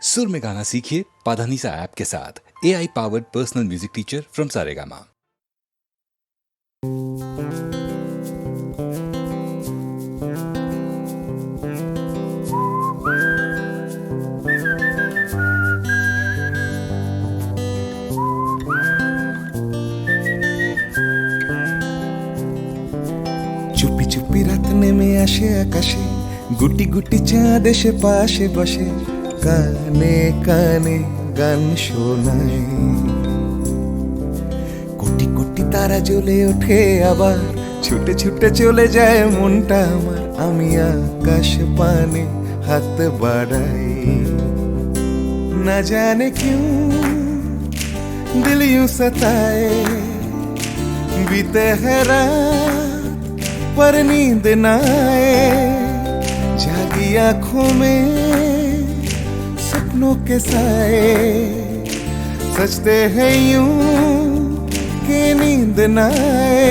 सुर में गाना सीखिए पाधानीसा ऐप के साथ AI powered personal music teacher from Saregama. চুপি চুপি রাত নেমে আসে আকাশে, গুটি গুটি চাঁদ এসে পাশে বসে, কানে কানে গান শোনায়। কোটি কোটি তারা জ্বলে ওঠে আবার, ছুটে ছুটে চলে যায় মনটা আমার। আমি আকাশ পানে হাত বাড়াই, না জানে क्यों दिल यूं सताए। बीते है रात पर नींद न आए, जागी आंखों में सपनों के साए। सजते हैं यूं कि नींद न आए।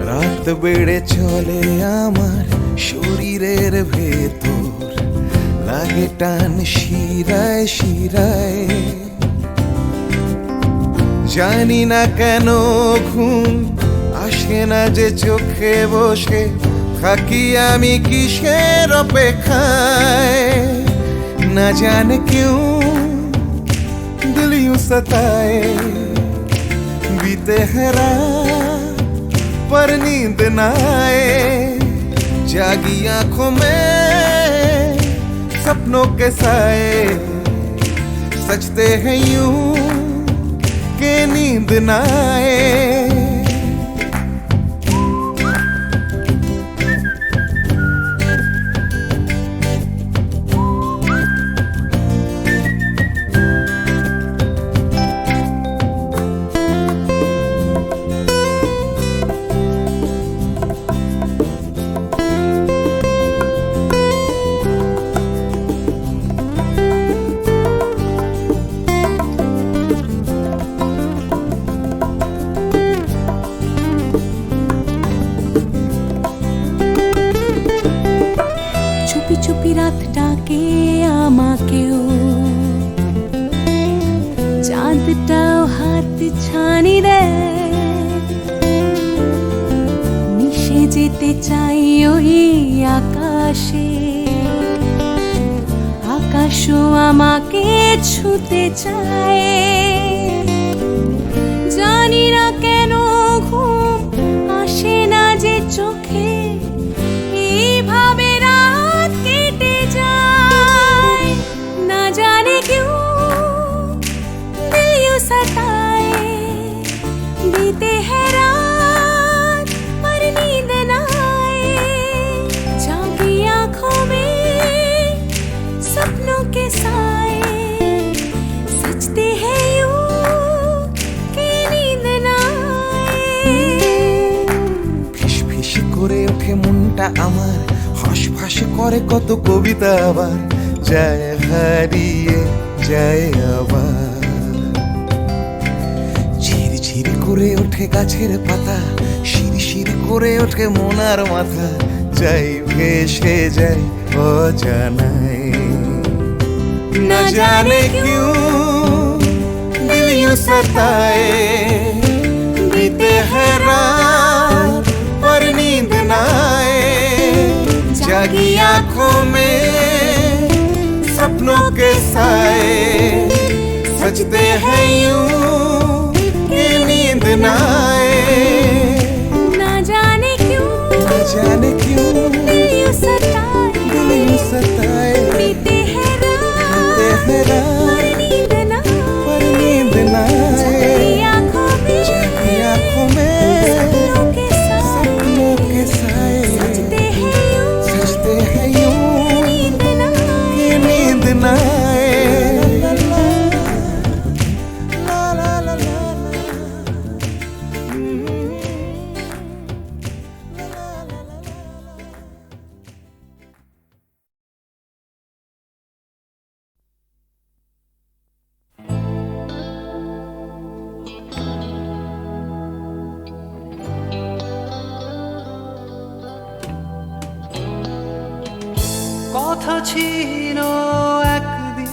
রাত বেড়ে চলে আমার শরীরের ভেতর, লাগে টান শিরায় শিরায়। জানি না কেন ঘুম আসে না যে চোখে বসে, থাকি আমি কিসের অপেক্ষায়। না জানে क्यों दिल यूं सताए। बीते है रात पर नींद न आए, जागी आंखों में सपनों के साए। सजते हैं यूं कि नींद न आए। চুপি চুপি রাত ডাকে আমাকেও, চাঁদটাও হাত ছানি দেয়। মিশে যেতে চাই ওই আকাশে, আকাশও আমাকে ছুতে চায়। জানি না কেন ঘুম আসে না যে চোখে, এইভাবে রাত কেটে যায়। না জানে क्यों दिल यूं सताए। बीते है रात पर नींद न आए, जागी आंखों में सपनों के साए। सजते हैं यूं कि नींद न आए। ফিস ফিস করে ওঠে মনটা আমার, হাঁস করে কত কবিতা আবার, যায় হারিয়ে যায় আবার। ঝিরঝির করে ওঠে গাছের পাতা, শিরশির করে ওঠে মনার মাথা, যাই ভেসে যায় অজানায়। না জানে क्यों दिल यूं सताए। बीते है रात पर नींद न आए, जागी आंखों में सपनों के साए। सजते हैं यूं कि नींद न आए। ना जाने क्यों दिल यूं सताए। सताए। बीते है बीते है रात पर नींद न पर नींद न आए, जागी आंखों में सपनों के साए। सजते हैं यूं सजते हैं यूं नींद न आए। कि नींद न आए। ला ला ला ला ला। ছিল একদিন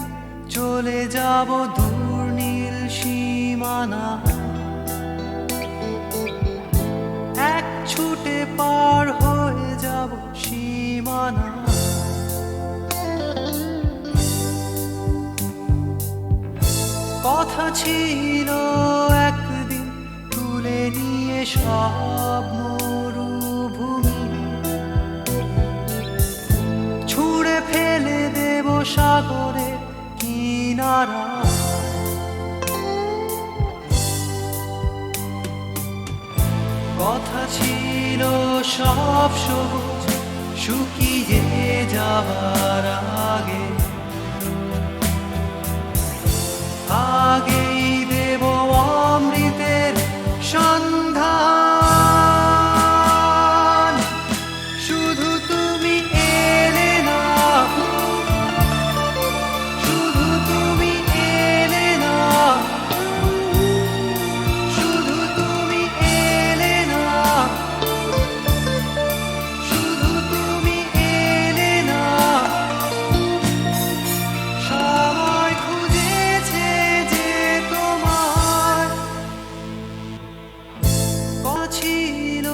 চলে যাব দূর নীল সীমানা, এক ছুটে পার হয়ে যাব সীমানা। কথা ছিল একদিন তুলে নিয়ে সব মরুভূমি, ছুঁড়ে ফেলে দেব সাগরের কিনারা। কথা ছিল সব সবুজ শুকিয়ে যাবার আগে, আগেই দেব অমৃতের সন্ধান। শুধু তুমি এলে না, শুধু তুমি এলে না, শুধু তুমি এলে না, শুধু তুমি এলে না। সময় খুঁজেছে যে তোমার ছিল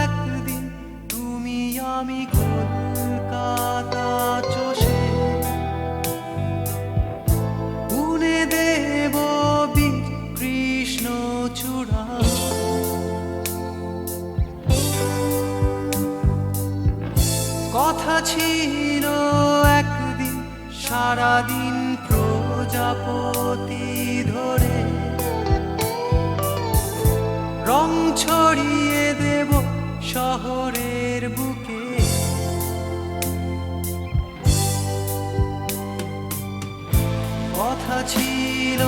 একদিন তুমি আমি কলকাতা চষে বুনে দেব বীর কৃষ্ণ চূড়া। কথা ছিল একদিন সারাদিন প্রজাপতি ধরে রং ছড়িয়ে দেব শহরের বুকে। কথা ছিল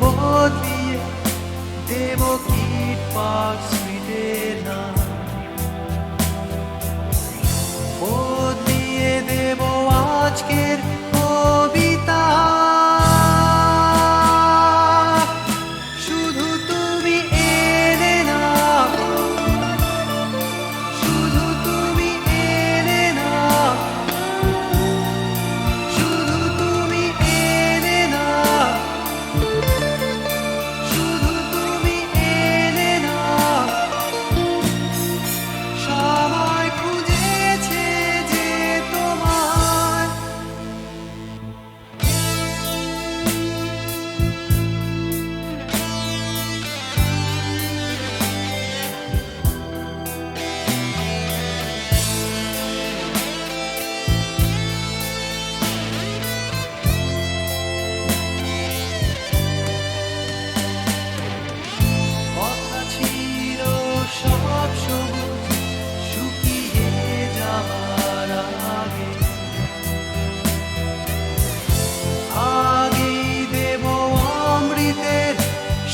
বদলিয়ে দেব কিট পার্ক স্ট্রিটের নাম, বদলিয়ে দেব আজকের কবিতা। শুধু তুমি এলে না, শুধু তুমি এলে না, শুধু তুমি এলে না, শুধু তুমি এলে না। সময় খুঁজেছে যে তোমার কথা ছিল সব সবুজ শুকিয়ে যাবার আগে, আগেই দেব অমৃতের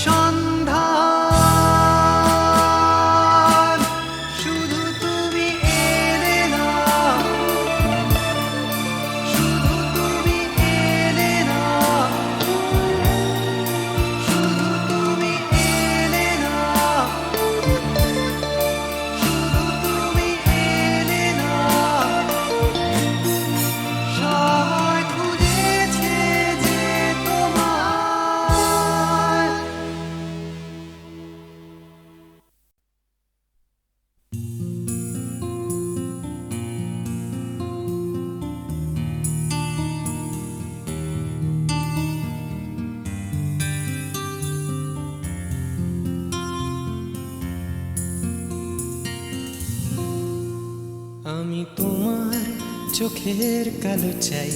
সন্ধান। শুধু তুমি এলে না, শুধু তুমি এলে না, শুধু তুমি এলে না, শুধু তুমি এলে না। সময় খুঁজেছে যে তোমার আমি তোমার চোখের কালো চাই,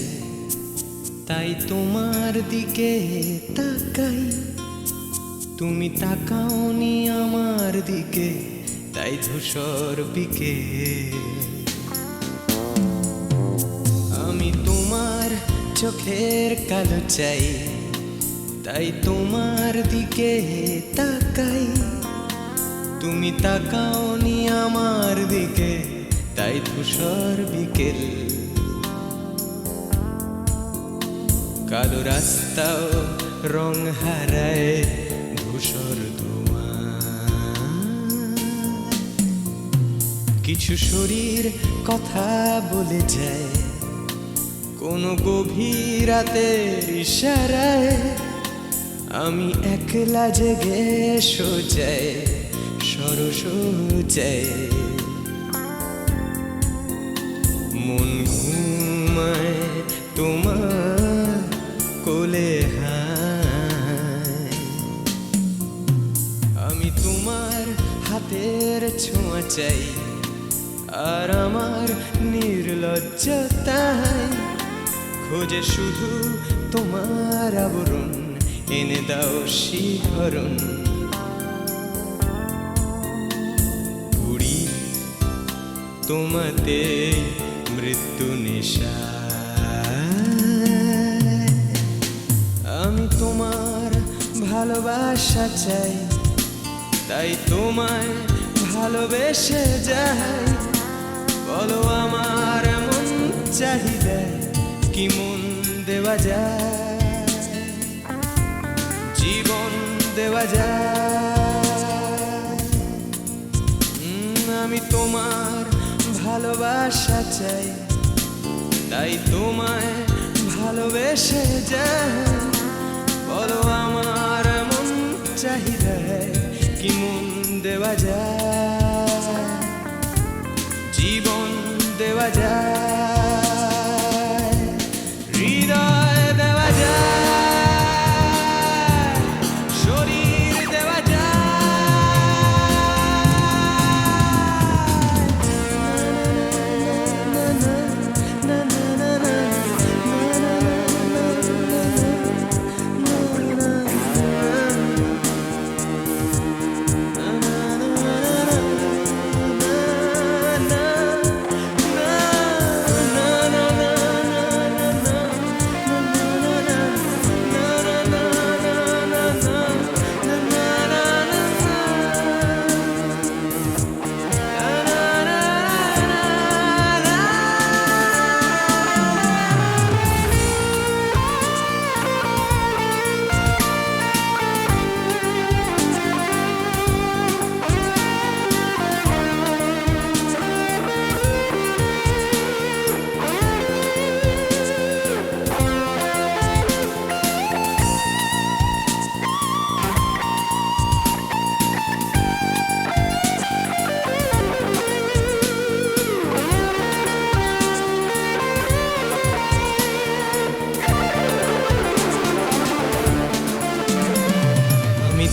তাই তোমার দিকে তাকাই। তুমি তাকাওনি আমার দিকে, তাই ধূসর বিকেল। আমি তোমার চোখের কালো চাই, তাই তোমার দিকে তাকাই। তুমি তাকাওনি আমার দিকে, তাই ধূসর বিকেল। কালো রাস্তাও রং হারায় ধূসর ধোঁয়া। কিছু শরীর কথা বলে যায়, কোনো গভীর রাতের ইশারায় আমি একলা জেগে সোজায় সরসোজায় মন ঘুমায় তোমার কোলে হায় আমি তোমার হাতের ছোঁয়া চাই আর আমার নির্লজ্জতায় খোঁজে শুধু তোমার আবরণ এনে দাও শিহরণ উড়ি তোমাতে মৃত্যু নেশা আমি তোমার ভালোবাসা চাই তাই তোমায় ভালোবেসে যাই বলো আমার মন চাহিদা কি মন দেওয়া যায় জীবন দেওয়া যায় আমি তোমার ভালোবাসা চাই তাই তোমায় ভালোবেসে যাই বলো আমার মন চাহিদা কি মন দেওয়া যায় জীবন দেওয়া যায় হৃদয় দেওয়া যায় শরীর দেওয়া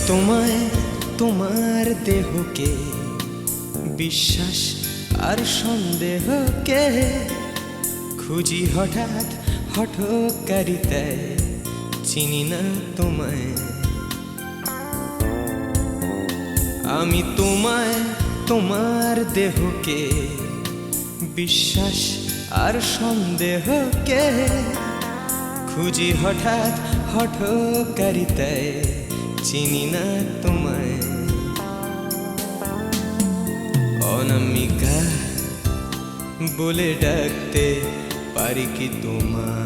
তোমায় তোমার দেহকে বিশ্বাস আর সন্দেহকে খুঁজি হঠাৎ হঠকারিতায় চিনি না তোমায় আমি তোমায় তোমার দেহকে বিশ্বাস আর সন্দেহকে খুঁজি হঠাৎ হঠকারিতায় চিনি না তোমায় অনামিকা বলে ডাকতে পারি কি তোমায়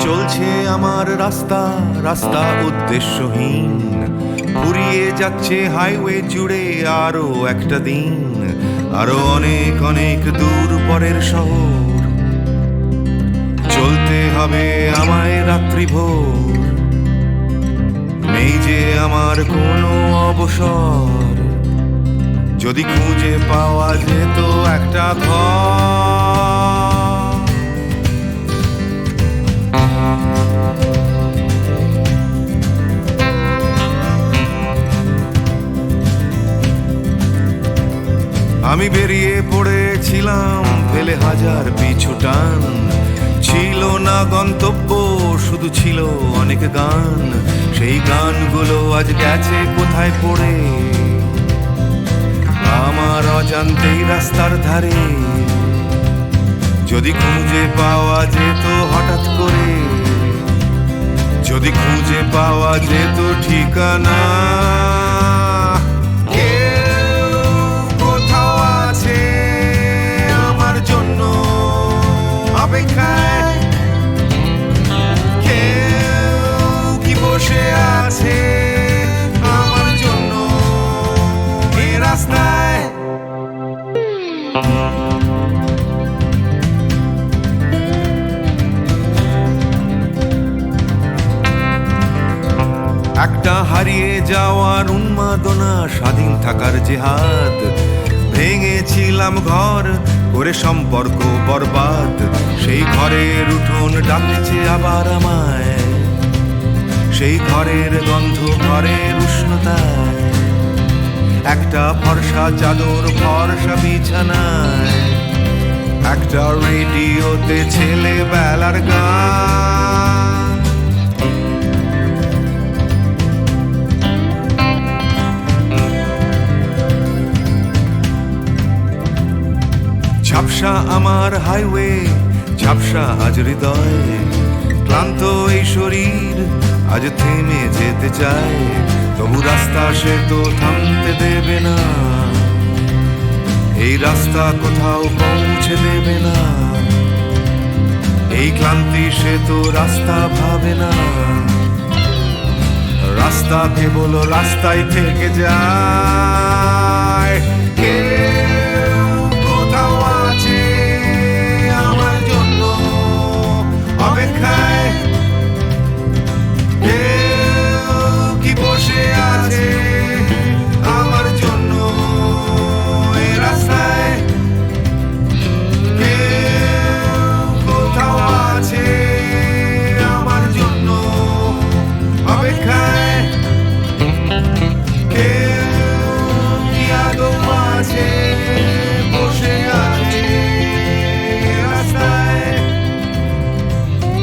চলছে আমার রাস্তা রাস্তা উদ্দেশ্যহীন ফুরিয়ে যাচ্ছে হাইওয়ে জুড়ে আরো একটা দিন আরো অনেক অনেক দূর পরের শহর চলতে হবে আমায় রাত্রি ভোর নেই যে আমার কোনো অবসর যদি খুঁজে পাওয়া যেত একটা ঘর আমি বেরিয়ে পড়েছিলাম ফেলে হাজার পিছু টান ছিল না গন্তব্য শুধু ছিল অনেক গান সেই গানগুলো আজ গেছে কোথায় পড়ে আমার অজান্তেই রাস্তার ধারে যদি খুঁজে পাওয়া যেত হঠাৎ করে যদি খুঁজে পাওয়া যেত ঠিকানা কেউ কোথাও আছে আমার জন্য যাওয়ার উন্মাদনা, স্বাধীন থাকার জেহাদ। ভেঙেছিলাম ঘর করে সম্পর্ক বরবাদ, সেই ঘরের উঠোন ডাকছে আবার আমায়, সেই ঘরের গন্ধ, ঘরের উষ্ণতায়, একটা ফর্সা চাদর, ফর্সা বিছানায়, একটা রেডিওতে ছেলেবেলার গান। ঝাপসা আমার হাইওয়ে, ঝাপসা আজ হৃদয়, ক্লান্ত এই শরীর আজ থেমে যেতে চায়, তবু রাস্তা সে তো থামতে দেবে না, এই রাস্তা কোথাও পৌঁছে দেবে না, এই ক্লান্তি সে তো রাস্তা ভাবে না, রাস্তা কেবল রাস্তায় থেকে যায়। কেউ কোথাও আছে আমার জন্য অপেক্ষায়, কেউ কি বসে আছে আমার জন্য এই রাস্তায়, কেউ কোথাও আছে আমার জন্য অপেক্ষায়, কেউ কি আদৌ আছে বসে আছে রাস্তায়,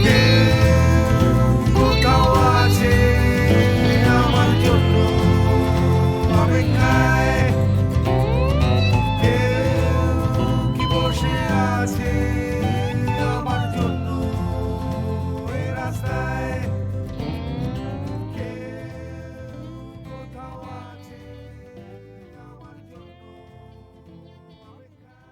কেউ কোথাও আছে আমার জন্য অপেক্ষায়, কেউ কি বসে আছে আমার জন্য এই রাস্তায়, কেউ কোথাও আছে আমার জন্য অপেক্ষায়।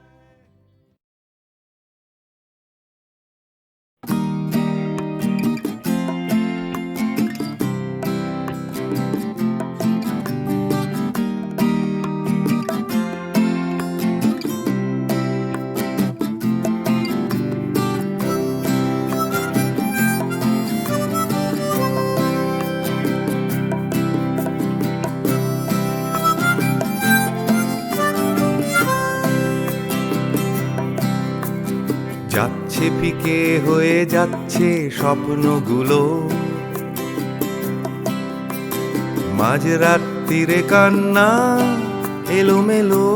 যাচ্ছে ফিকে হয়ে যাচ্ছে স্বপ্নগুলো, মাঝরাত্রিরে কান্না এলোমেলো,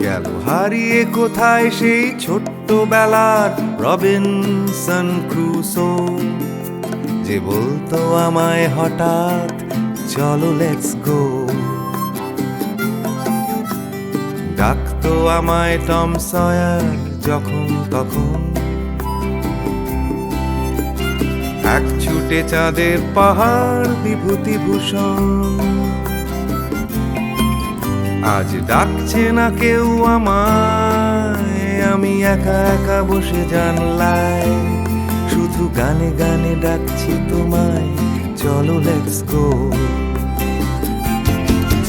গেল হারিয়ে কোথায় সেই ছোট্টবেলার রবিনসন ক্রুসো, যে বলতো আমায় হঠাৎ চলো লেটস গো, ডাকতো আমায় টম সয়ার যখন তখন, এক ছুটে চাঁদের পাহাড় বিভূতিভূষণ। আজ ডাকছে না কেউ আমায়, আমি একা একা বসে জানলায়, শুধু গানে গানে ডাকছি তোমায়, চলো লেটস গো,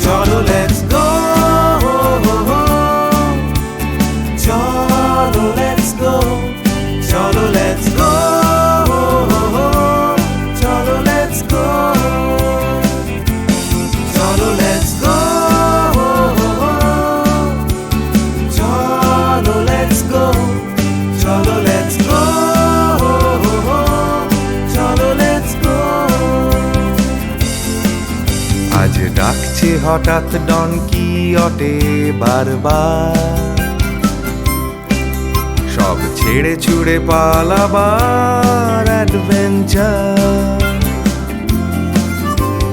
চলো লেটস গো, চলো লেটস গো, চলো লেটস গো, চলো লেটস গো, চলো লেটস গো, চলো লেটস গো, চলো লেটস গো, চলো লেটস গো। আজ ডাকছে হঠাৎ ডন কিহটে বারবার, সব ছেড়ে ছুড়ে পালাবার অ্যাডভেঞ্চার,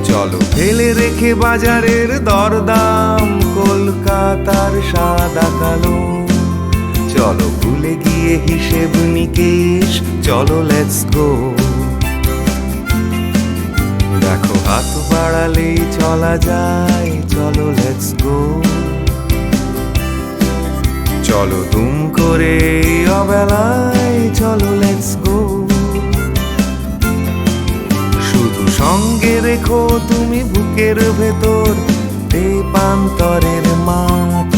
চলো ফেলে রেখে বাজারের দরদাম, কলকাতার সাদা কালো, চলো ভুলে গিয়ে হিসেব নিকেশ, চলো লেটস গো, দেখো হাত বাড়ালেই চলা যায়, চলো লেটস গো, চলো দুম করে অবেলায়, চলো লেটস গো, শুধু সঙ্গে রেখো তুমি বুকের ভেতর দেবান্তরের মাঠ,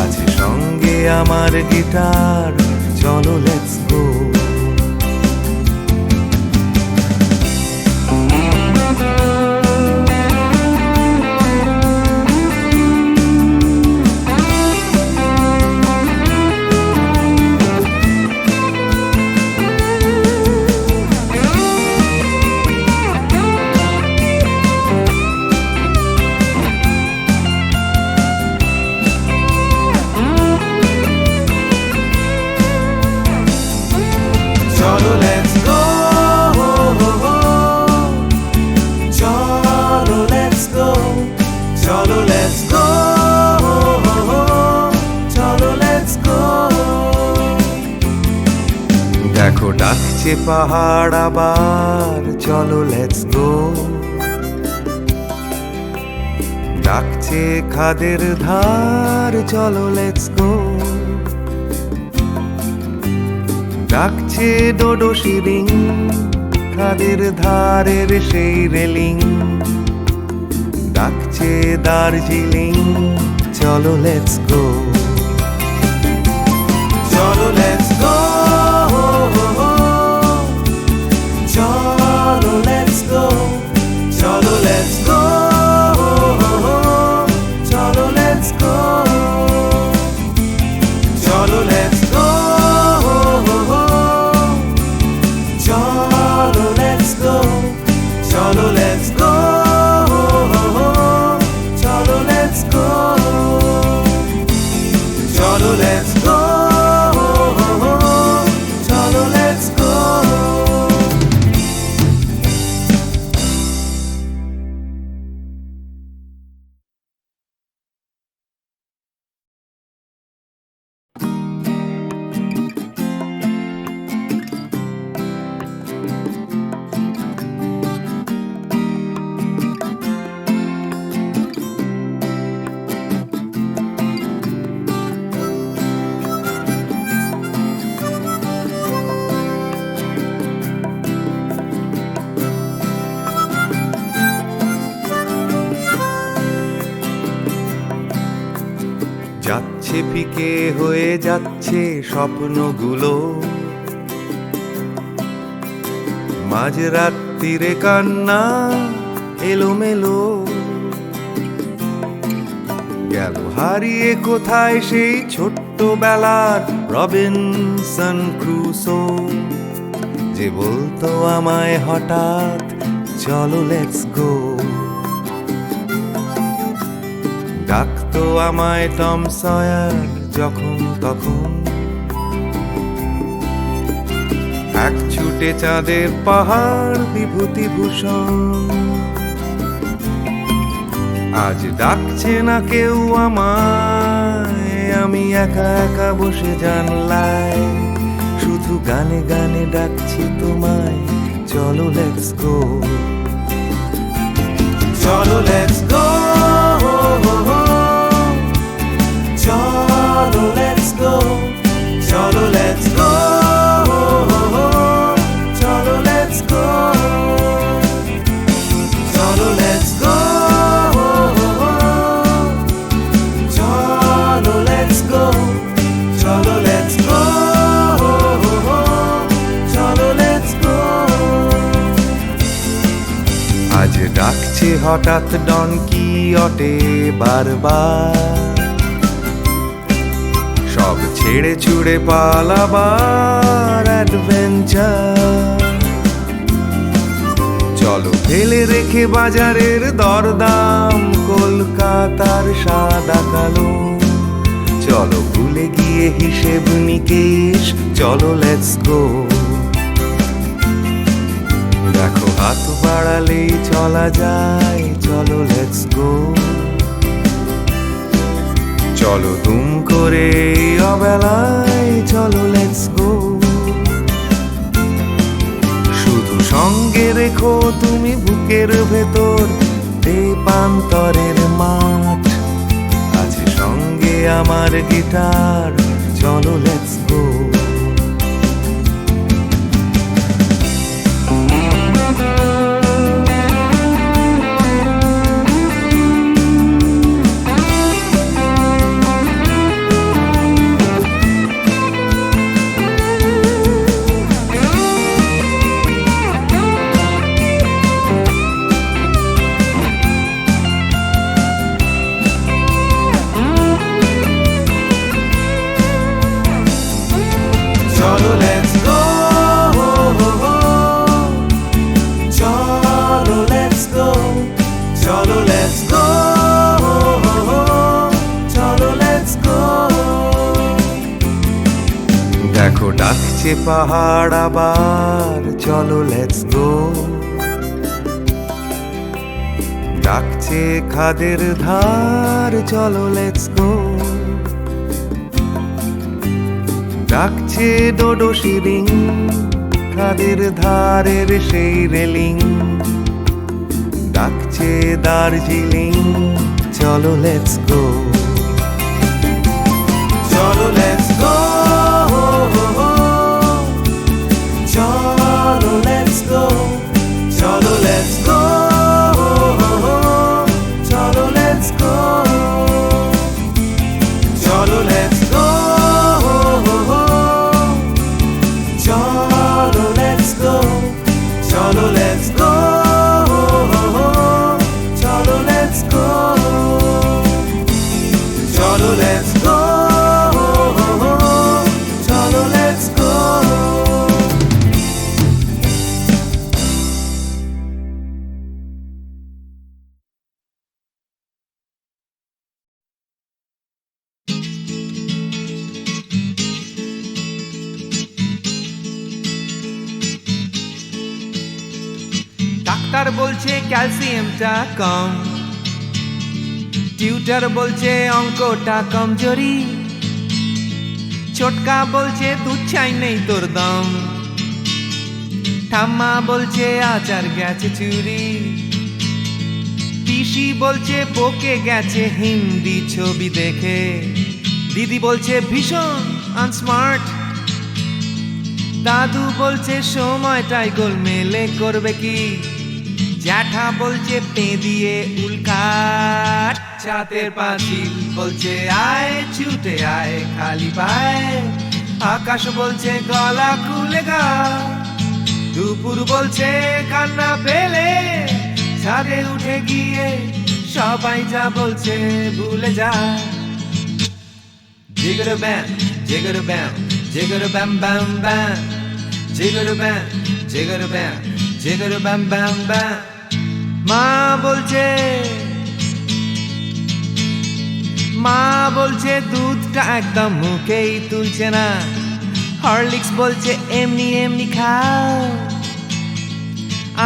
আছে সঙ্গে আমার গিটার, চলো লেটস গো। ডাকছে পাহাড় আবার চলো লেটস গো, ডাকছে খাদের ধার চলো লেটস গো, ডাকছে ডোডো শিরিং খাদের ধারের সেই রেলিং, ডাকছে দার্জিলিং চলো লেটস গো, চলো লেটস গো, চলো লেটস গো, চলো লেটস গো, চলো লেটস গো, চলো লেটস গো, চলো লেটস গো, চলো লেটস গো, চলো লেটস গো, চলো লেটস গো, চলো লেটস গো। যাচ্ছে ফিকে হয়ে যাচ্ছে স্বপ্নগুলো, মাঝরাত্রিরে কান্না এলোমেলো, গেল হারিয়ে কোথায় সেই ছোট্টবেলার রবিনসন ক্রুসো, যে বলতো আমায় হঠাৎ চলো লেটস গো, ডাকতো আমায় টম সয়ার যখন তখন, এক ছুটে চাঁদের পাহাড় বিভূতিভূষণ, আজ ডাকছে না কেউ আমায়, আমি একা একা বসে জানলায়, শুধু গানে গানে ডাকছি তোমায় চলো লেটস গো, চলো লেটস গো, চলো লেটস গো, চলো লেটস গো, চলো লেটস গো, চলো লেটস গো, চলো লেটস গো, চলো লেটস গো, চলো লেটস গো। আজ ডাকছে হঠাৎ ডন কিয়টে বারবার, সব ছেড়ে ছুড়ে পালাবার অ্যাডভেঞ্চার, চলো ফেলে রেখে বাজারের দরদাম কলকাতার সাদা কালো, চলো ভুলে গিয়ে হিসেব নিকেশ চলো লেটস গো, দেখো হাত বাড়ালেই চলা যায় চলো লেটস গো, চলো দুম করে অবেলায় চলো লেটস গো, শুধু সঙ্গে রেখো তুমি বুকের ভেতর দেবান্তরের মাঠ, আছে সঙ্গে আমার গিটার চলো লেটস গো, চলো লেটস গো, চলো লেটস গো, চলো লেটস গো, চলো লেটস গো, দেখো ডাকছে পাহাড় আবার চলো লেটস গো, ডাকছে খাদের ধার চলো লেটস গো, ডাকছে ডোডো শিরিং খাদের ধারের সেই রেলিং ডাকছে দার্জিলিং, চলো লেটস গো, চলো লেটস গো, চলো লেটস গো, চলো লেটস গো, চলো লেটস গো, চলো লেটস গো, চলো লেটস গো, চলো লেটস গো, চলো লেটস গো, চলো লেটস গো, চলো লেটস গো। ডাক্তার বলছে ক্যালসিয়ামটা কম, টিউটার বলছে অঙ্কটা কমজোরি, ছোটকা বলছে দুধ চাই নেই তোর দম, ঠাম্মা বলছে আচার গেছে চুরি, পিসি বলছে বকে গেছে হিন্দি ছবি দেখে, দিদি বলছে ভীষণ আনস্মার্ট, দাদু বলছে সময়টাই গোলমেলে করবে কি, জ্যাঠা বলছে পে দিয়ে উল্কাট, ছাতের পাঁচিল বলছে আয় ছুটে আয় খালি পায়, আকাশ বলছে গলা খুলে গা, দুপুর বলছে কান্না পেলে ছাদে উঠে গিয়ে সবাই যা বলছে ভুলে যা। জিগর ব্যাম জিগর ব্যাম জিগর ব্যাম ব্যাম ব্যাম, জিগর ব্যাম জিগর ব্যাম জিগর ব্যাম ব্যাম ব্যাম। মা বলছে দুধটা একদম মুখেই তুলছে না, হরলিক্স বলছে এমনি এমনি খাও,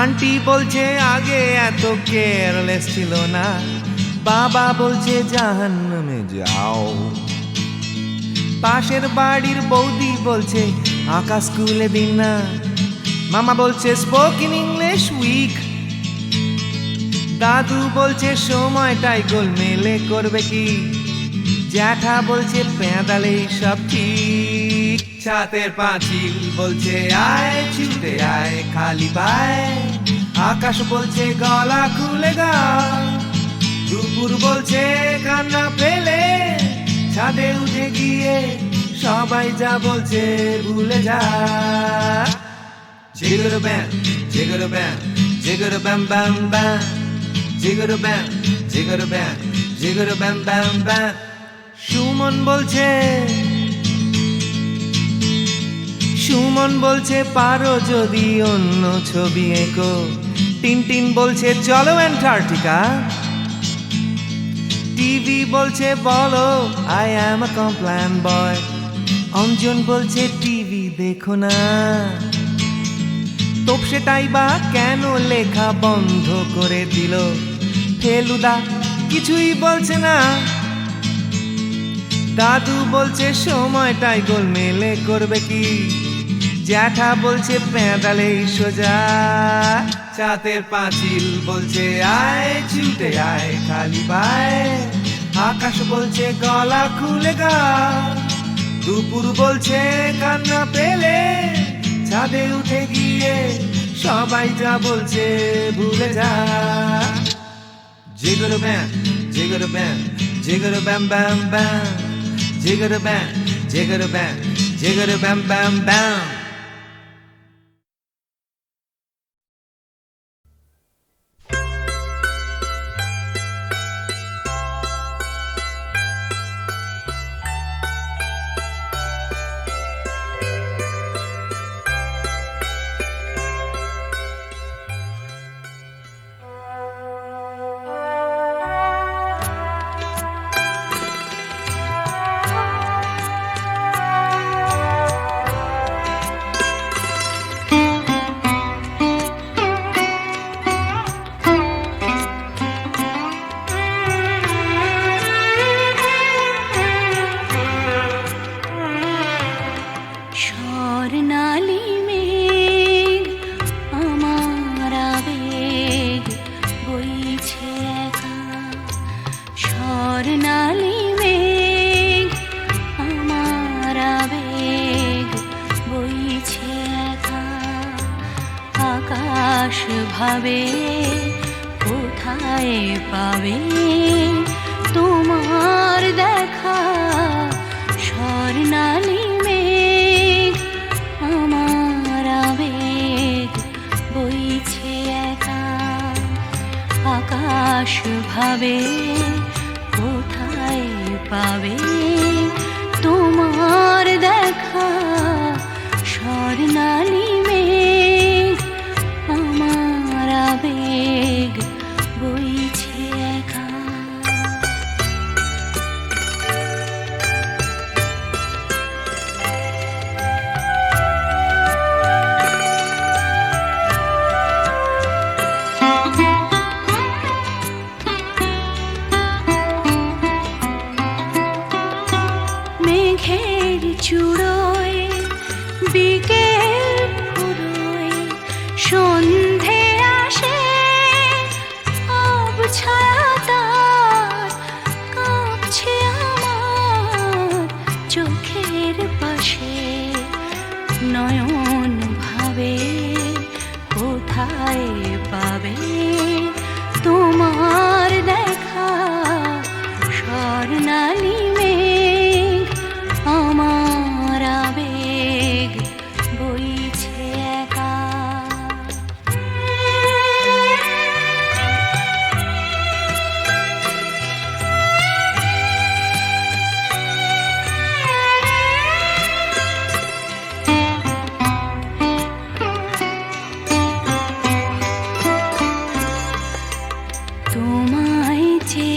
আন্টি বলছে আগে এত কেয়ারলেস ছিল না, বাবা বলছে জাহান্নামে যাও, পাশের বাড়ির বৌদি বলছে আকাশ স্কুলে দিন না, মামা বলছে স্পোকেন ইংলিশ উইক, দাদু বলছে সময়টাই গোলমেলে করবে কি, জ্যাঠা বলছে পেঁদালেই সব ঠিক, ছাতের পাঁচিল বলছে আয় ছুটে আয় খালি পায়, আকাশ বলছে গলা খুলে গা, দুপুর বলছে কান্না পেলে ছাদে উঠে গিয়ে সবাই যা বলছে ভুলে যা। জিগর ব্যাম জিগর ব্যাম জিগর ব্যাম ব্যাম ব্যাম, জিগর ব্যাম জিগর ব্যাম জিগর ব্যাম ব্যাম ব্যাম। সুমন বলছে পারো যদি অন্য ছবি এঁকো, টিনটিন বলছে চলো অ্যান্টার্কটিকা, টিভি বলছে বলো আই অ্যাম আ কমপ্ল্যান বয়, অঞ্জন বলছে টিভি দেখো না, তোপসেটাই বা কেন লেখা বন্ধ করে দিল, ফেলুদা কিছুই বলছে না, দাদু বলছে সময়টাই গোলমেলে করবে কি, জ্যাঠা বলছে পেঁদালেই সোজা, ছাতের পাঁচিল বলছে আয় ছুটে আয় খালি পায়, আকাশ বলছে গলা খুলে গা, দুপুর বলছে কান্না পেলে ছাদে উঠে গিয়ে সবাই যা বলছে ভুলে যা। জিগর ব্যাম জিগর ব্যাম জিগর ব্যাম ব্যাম ব্যাম, জিগর ব্যাম জিগর ব্যাম জিগর ব্যাম ব্যাম ব্যাম। কোথায় পাবে তোমার দেখা স্বর্ণালী মেঘ আমার আবেগ বইছে একা আকাশ ভাবে কোথায় পাবে তোমার দেখা স্বর্ণালী মেঘ আমার আবেগ বইছে একা মেঘের চূড়োয় বিকেল ফুরোয় সন্ধে আসে ছায়া তার কাঁপছে আমার চোখের পাশে নয়ন ভাবে কোথায় পাবে তোমার দেখা স্বর্ণালী মেঘ আমার আবেগ বইছে একা তোমায় যে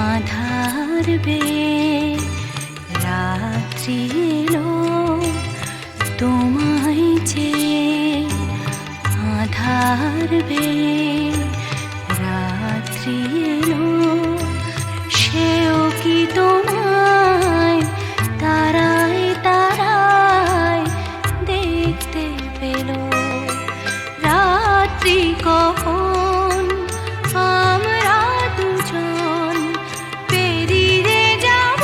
আধার বে রাত্রি এলো তোমায় যে আধার বে রাত্রি এলো সেও কি তোমায় তারায় তারায় দেখতে পেল রাত্রি কখন আমরা দুজন পেরিয়ে যাব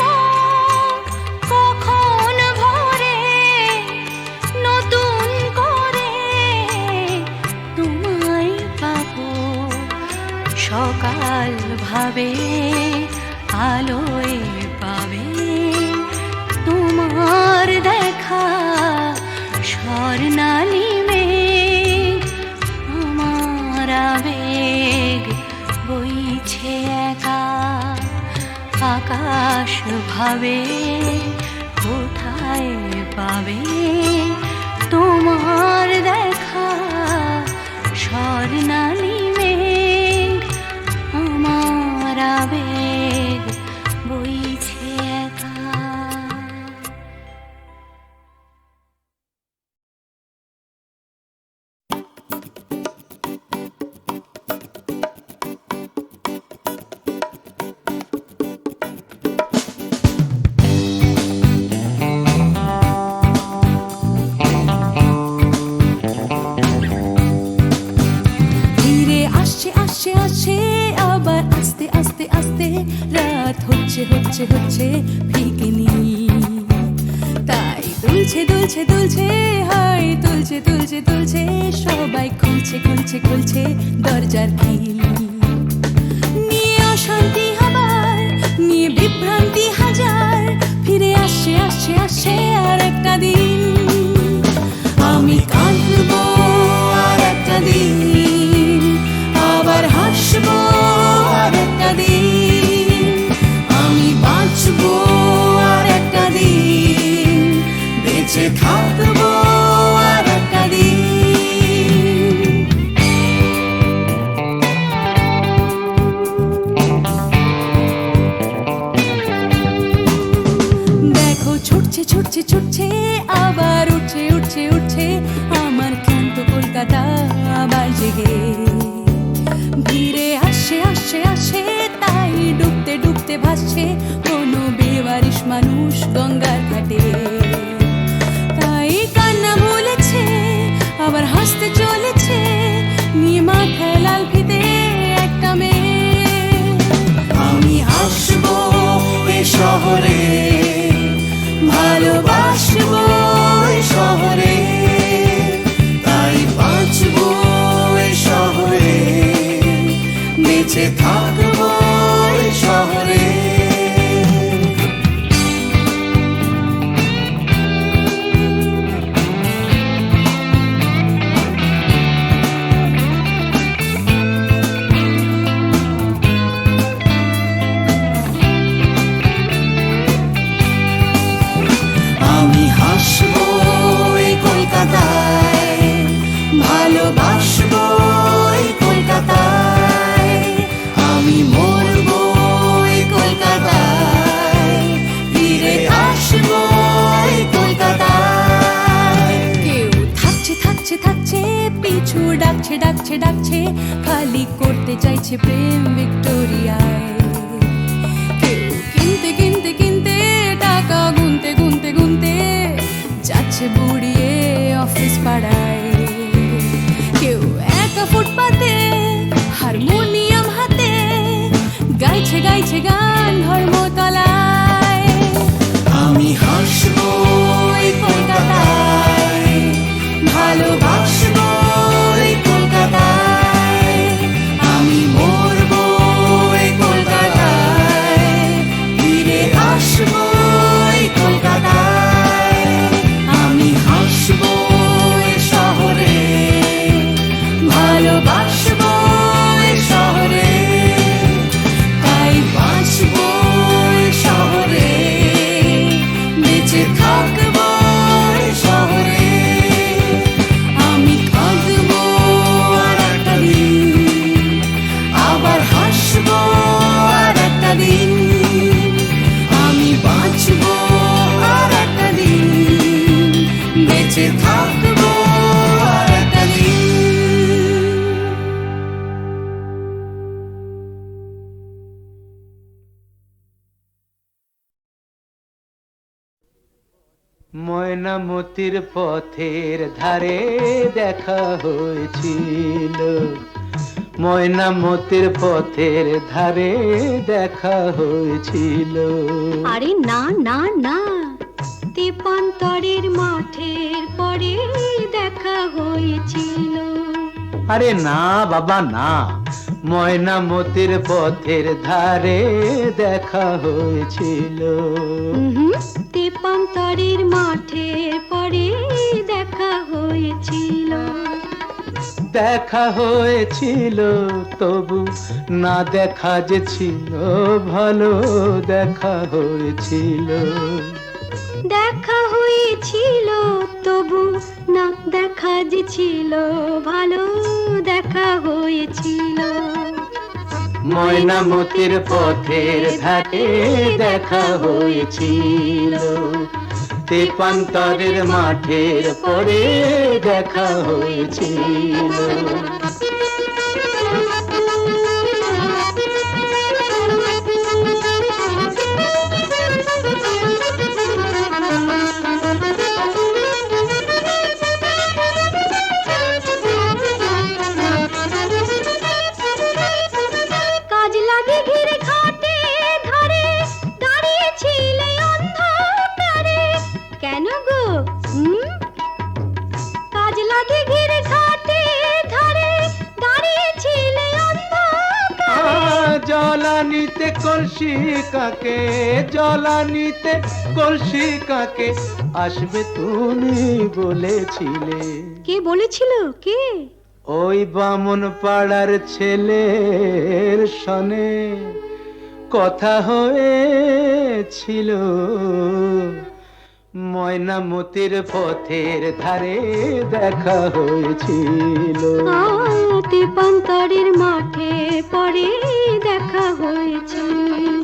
কখন ভোরে নতুন করে তোমায় পাবো সকাল ভাবে আলোয় পাবে তোমার দেখা স্বর্ণালী মেঘ আমার আবেগ বইছে একা আকাশ ভাবে কোথায় পাবে তোমার দেখা স্বর্ণালী মেঘ আমার আবেগ বইছে একা ধীরে আসছে আসছে আসছে আবার আস্তে আস্তে আস্তে রাত হচ্ছে হচ্ছে হচ্ছে ফিকেনি তাই দুলছে দুলছে দুলছে হাই তুলছে তুলছে তুলছে সবাই খুলছে খুলছে খুলছে দরজার খিল নিয়ে অশান্তি আবার নিয়ে বিভ্রান্তি হাজার ফিরে আসছে আসছে আসছে আর একটা দিন আমি কাঁদবো আর একটা দিন আবার হাসবো আর একটা দিন আমি বাঁচবো আর একটা দিন বেঁচে থাকবো আর একটা দিন দেখো ছুটছে ছুটছে ছুটছে আবার উঠছে উঠছে উঠছে আমার ক্লান্ত কলকাতা আবার জেগে ভিড়ে আসছে আসছে আসছে তাই ডুবতে ডুবতে ভাসছে কোনো বেওয়ারিশ মানুষ গঙ্গার ঘাটে তাই কান্না ভুলেছে আবার হাসতে চলেছে নিয়ে মাথায় লাল ফিতে একটা মেয়ে আমি আসবো এ শহরে ভালোবাসবো এ শহরে তাই বাঁচবো এ শহরে খালি করতে চাইছে প্রেম ভিক্টোরিয়ায়। কেউ কিনতে কিনতে কিনতে টাকা গুনতে গুনতে গুনতে যাচ্ছে বুড়িয়ে অফিস পাড়ায়। কেউ একা ফুটপাতে হারমোনিয়াম হাতে গাইছে গাইছে গান ধর্মতলায়। আমি হাসবো এই কলকাতায়, ভালোবাসবো এই কলকাতায়, আমি মরবো এই কলকাতায়, ফিরে আসবো এই কলকাতায়। আমি হাসবো এই শহরে, ভালোবাসবো এই শহরে, তাই বাঁচবো এই শহরে, বেঁচে থাকবো এই শহরে। আমি কাঁদবো আর একটা দিন, আবার হাসবো আর একটা দিন, আমি বাঁচবো আর একটা দিন, বেঁচে থাকবো আর একটা দিন। ময়নামতির পথের ধারে দেখা হয়েছিল, ময়নামতির পথের ধারে দেখা হয়েছিল। আরে না না না, তেপান্তরের মাঠের পরে দেখা হয়েছিল। আরে না বাবা না, ময়নামতির পথের ধারে দেখা হয়েছিল। তেপান্তরের মাঠের পরে দেখা হয়েছিল। দেখা হয়েছিল তবু না দেখা যে ছিল ভালো, দেখা হয়েছিল। দেখা হয়েছিল তবু না দেখা যে ছিল ভালো, দেখা হয়েছিল। ময়নামতির পথের ধারে দেখা হয়েছিল, তেপান্তরের মাঠের পরে দেখা হয়েছিল। জলানিতে কলসি কাকে, জলানিতে কলসি কাকে আসবে তুমি বলেছিলে। কে বলেছিল? কে? ওই বামন পাড়ার ছেলের সনে কথা হয়েছিল। ময়নামতির পথের ধারে দেখা হয়েছিল। তেপান্তরের মাঠে পরে দেখা হয়েছিল।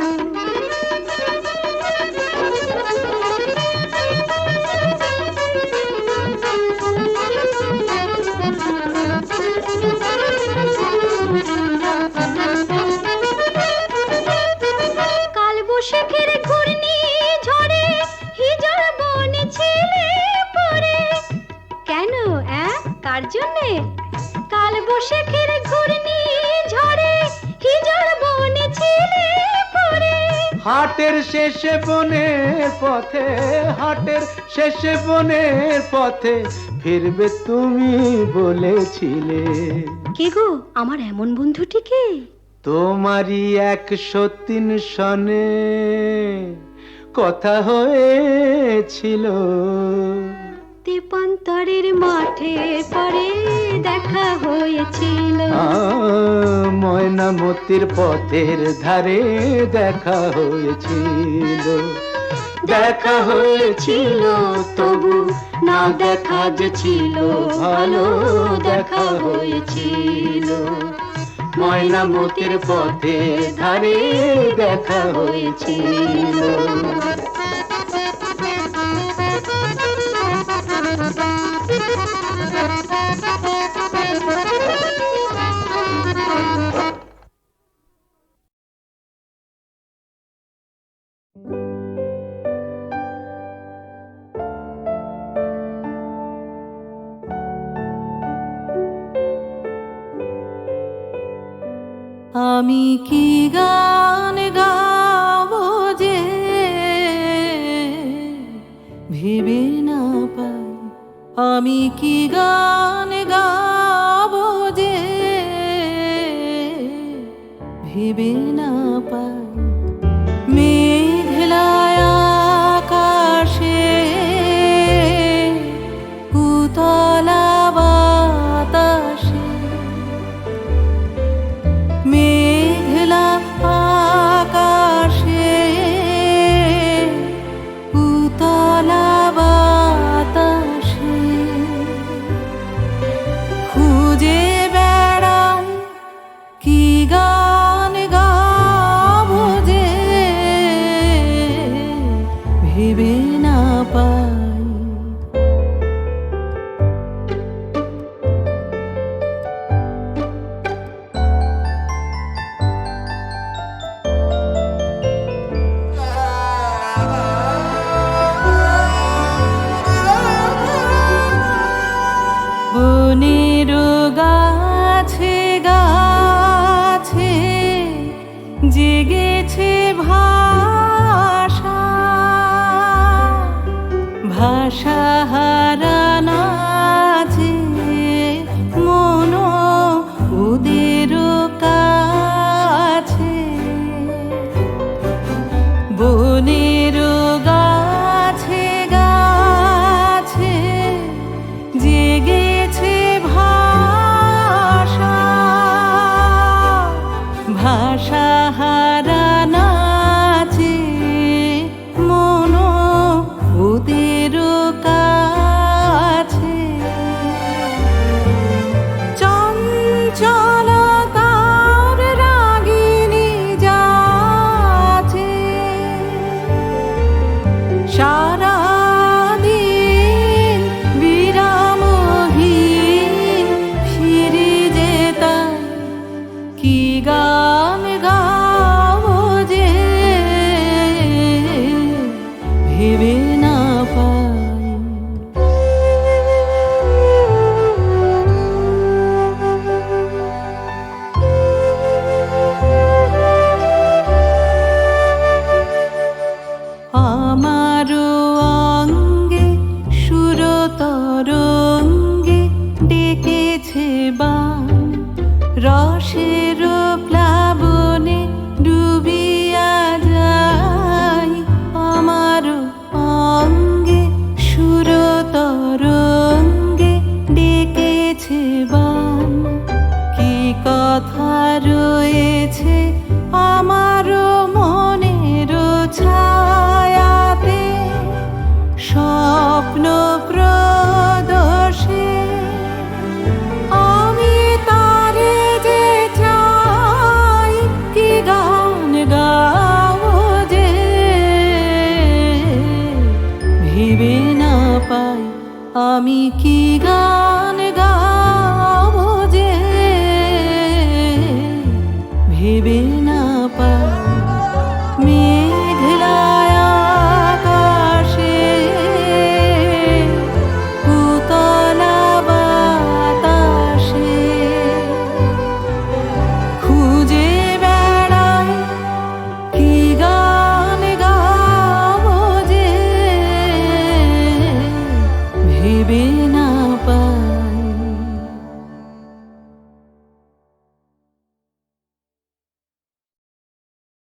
কাল বৈশাখের ঘূর্ণি ঝড়ে হিজল বনে ছিলে পরে। কেন? কার জন্যে? কাল বৈশাখের ঘূর্ণি ঝড়ে হিজল বনে ছিলে পরে। হাটের শেষে বনের পথে, হাটের শেষে বনের পথে ফিরবে তুমি বলেছিলে। কে গো আমার এমন বন্ধুটিকে? তোমারই 103 সনে কথা হয়েছিল। তেপান্তরের মাঠে পরে দেখা হয়েছিল। ময়নামতির পথের ধারে দেখা হয়েছিল। দেখা হয়েছিল তবু না দেখা যে ছিল ভালো, দেখা হয়েছিল। ময়নামতির পথের ধারে দেখা হয়েছিল। আমি কি গান গাবো যে ভেবে না পাই, আমি কি গান গাবো যে ভেবে না পাই। মেঘলা আকাশে উতলা বাতাসে, মেঘলা আকাশে উতলা বাতাসে খুঁজে বেড়াই কি গান গাবো যে ভেবে না পাই। বনের গাছে গাছে জেগেছে ভাষা, ভাষা হারানো আছে মন ওদের কাছে। বনের গাছে গাছে জেগেছে ভাষা, ভাষা হারানো আছে মন ওদের কাছে। চঞ্চলতার রাগিনী যাচ্ছে সারাদিন বিরামহীন ফিরে যেতাম কি গান গাবো যে ভেবে না পাই। আমারও অঙ্গে সুরতরঙ্গে ডেকেছে বান, রসের প্লাবনে ডুবিয়া যাই। আমারও অঙ্গে সুরতরঙ্গে ডেকেছে বান, কি কথা রয়েছে আমারও মনের ছায়াতে স্বপ্ন প্রদোষে। আমি তারে যে চাই কি গান গাবো যে ভেবে না পাই, আমি কি গান